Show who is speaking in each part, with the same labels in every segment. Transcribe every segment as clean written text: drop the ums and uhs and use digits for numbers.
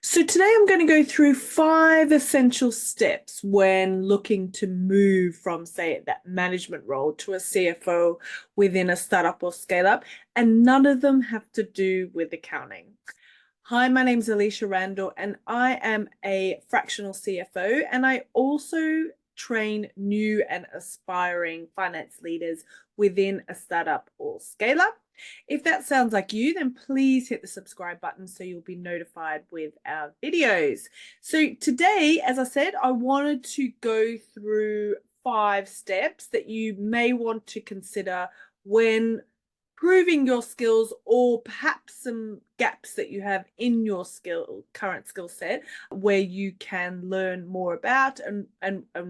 Speaker 1: So today I'm going to go through 5 essential steps when looking to move from, say, that management role to a CFO within a startup or scale up, and none of them have to do with accounting. Hi, my name is Alysha Randall, and I am a fractional CFO, and I also train new and aspiring finance leaders within a startup or scale up. If that sounds like you, then please hit the subscribe button so you'll be notified with our videos. So today, as I said, I wanted to go through 5 steps that you may want to consider when proving your skills, or perhaps some gaps that you have in your current skill set, where you can learn more about and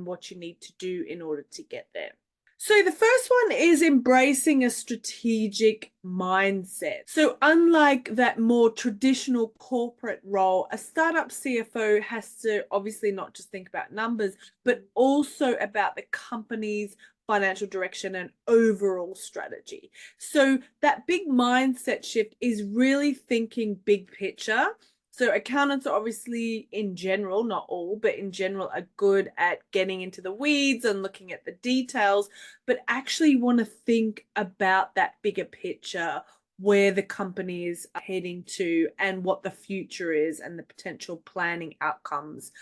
Speaker 1: what you need to do in order to get there. So the first one is embracing a strategic mindset. So unlike that more traditional corporate role, a startup CFO has to obviously not just think about numbers, but also about the company's financial direction and overall strategy. So that big mindset shift is really thinking big picture. So accountants are obviously, in general, not all, but in general, are good at getting into the weeds and looking at the details, but actually want to think about that bigger picture, where the company is heading to and what the future is and the potential planning outcomes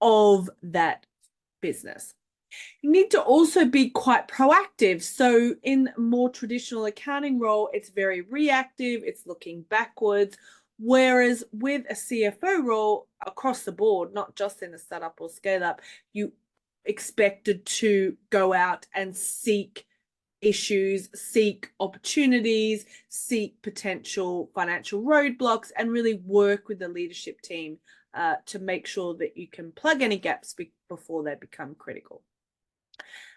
Speaker 1: of that business. You need to also be quite proactive. So in a more traditional accounting role, it's very reactive, it's looking backwards. Whereas with a CFO role across the board, not just in a startup or scale up, you expected to go out and seek issues, seek opportunities, seek potential financial roadblocks, and really work with the leadership team to make sure that you can plug any gaps before they become critical.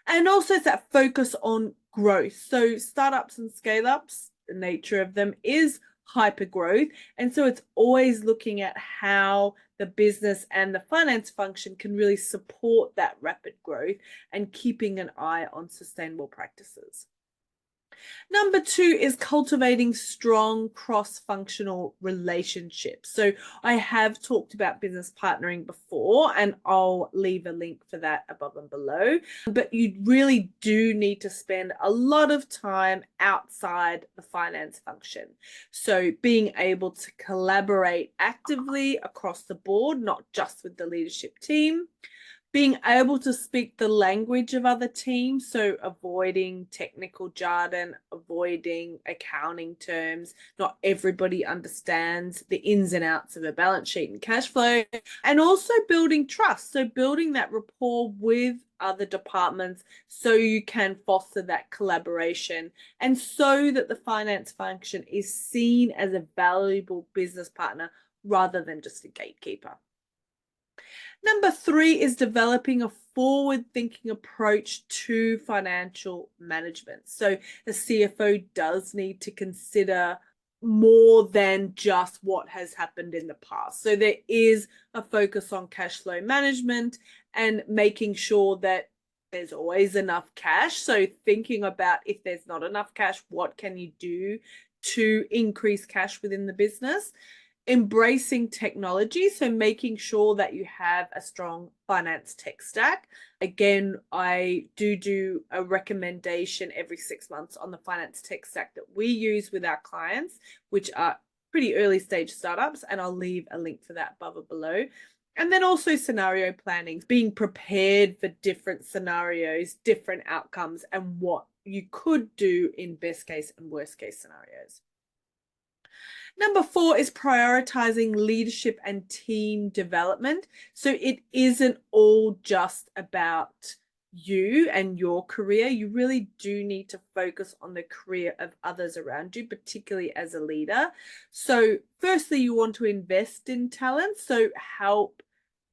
Speaker 1: And also it's that focus on growth. So startups and scale ups, the nature of them is hyper growth. And so it's always looking at how the business and the finance function can really support that rapid growth and keeping an eye on sustainable practices. Number 2 is cultivating strong cross-functional relationships. So I have talked about business partnering before, and I'll leave a link for that above and below. But you really do need to spend a lot of time outside the finance function. So being able to collaborate actively across the board, not just with the leadership team, being able to speak the language of other teams, so avoiding technical jargon, avoiding accounting terms. Not everybody understands the ins and outs of a balance sheet and cash flow, and also building trust. So building that rapport with other departments so you can foster that collaboration and so that the finance function is seen as a valuable business partner rather than just a gatekeeper. Number 3 is developing a forward-thinking approach to financial management. So the CFO does need to consider more than just what has happened in the past. So there is a focus on cash flow management and making sure that there's always enough cash. So thinking about, if there's not enough cash, what can you do to increase cash within the business? Embracing technology, so making sure that you have a strong finance tech stack. Again, I do a recommendation every 6 months on the finance tech stack that we use with our clients, which are pretty early stage startups, and I'll leave a link for that above or below. And then also scenario planning, being prepared for different scenarios, different outcomes, and what you could do in best case and worst case scenarios. Number 4 is prioritizing leadership and team development. So it isn't all just about you and your career. You really do need to focus on the career of others around you, particularly as a leader. So firstly, you want to invest in talent. So help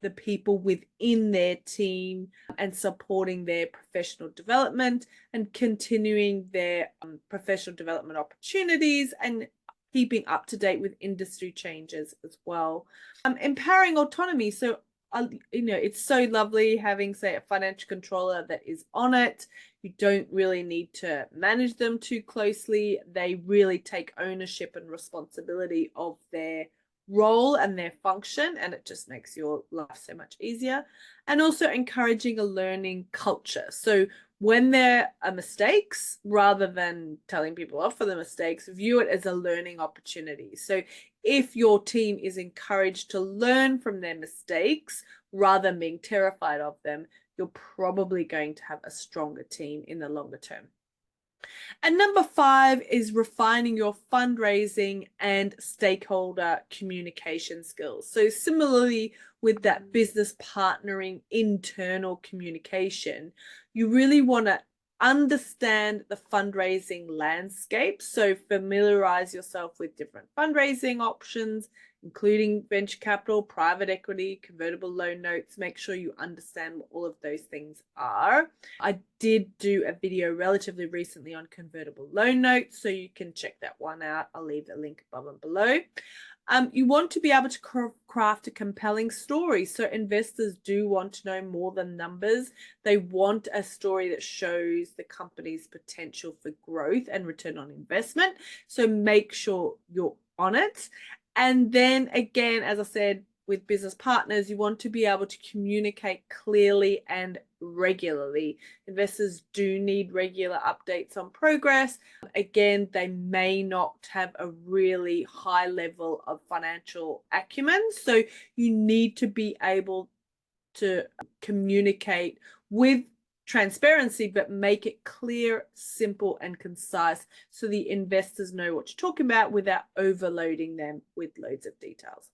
Speaker 1: the people within their team and supporting their professional development and continuing their professional development opportunities and keeping up to date with industry changes as well. Empowering autonomy. So, it's so lovely having, say, a financial controller that is on it. You don't really need to manage them too closely. They really take ownership and responsibility of their role and their function, and it just makes your life so much easier. And also encouraging a learning culture. So when there are mistakes, rather than telling people off for the mistakes, view it as a learning opportunity. So if your team is encouraged to learn from their mistakes rather than being terrified of them, you're probably going to have a stronger team in the longer term. And number 5 is refining your fundraising and stakeholder communication skills. So similarly with that business partnering internal communication, you really want to understand the fundraising landscape. So familiarize yourself with different fundraising options, including venture capital, private equity, convertible loan notes. Make sure you understand what all of those things are. I did do a video relatively recently on convertible loan notes, so you can check that one out. I'll leave the link above and below. You want to be able to craft a compelling story. So investors do want to know more than numbers. They want a story that shows the company's potential for growth and return on investment. So make sure you're on it. And then again, as I said, with business partners, you want to be able to communicate clearly and regularly. Investors do need regular updates on progress. Again, they may not have a really high level of financial acumen, so you need to be able to communicate with transparency, but make it clear, simple, and concise so the investors know what you're talking about without overloading them with loads of details.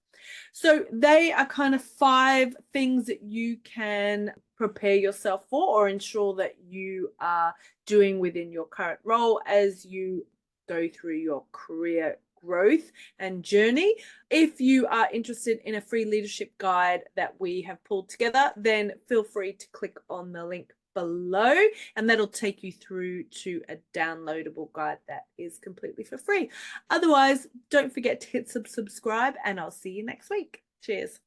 Speaker 1: So they are kind of 5 things that you can prepare yourself for or ensure that you are doing within your current role as you go through your career growth and journey. If you are interested in a free leadership guide that we have pulled together, then feel free to click on the link below, and that'll take you through to a downloadable guide that is completely for free. Otherwise, don't forget to hit subscribe, and I'll see you next week. Cheers.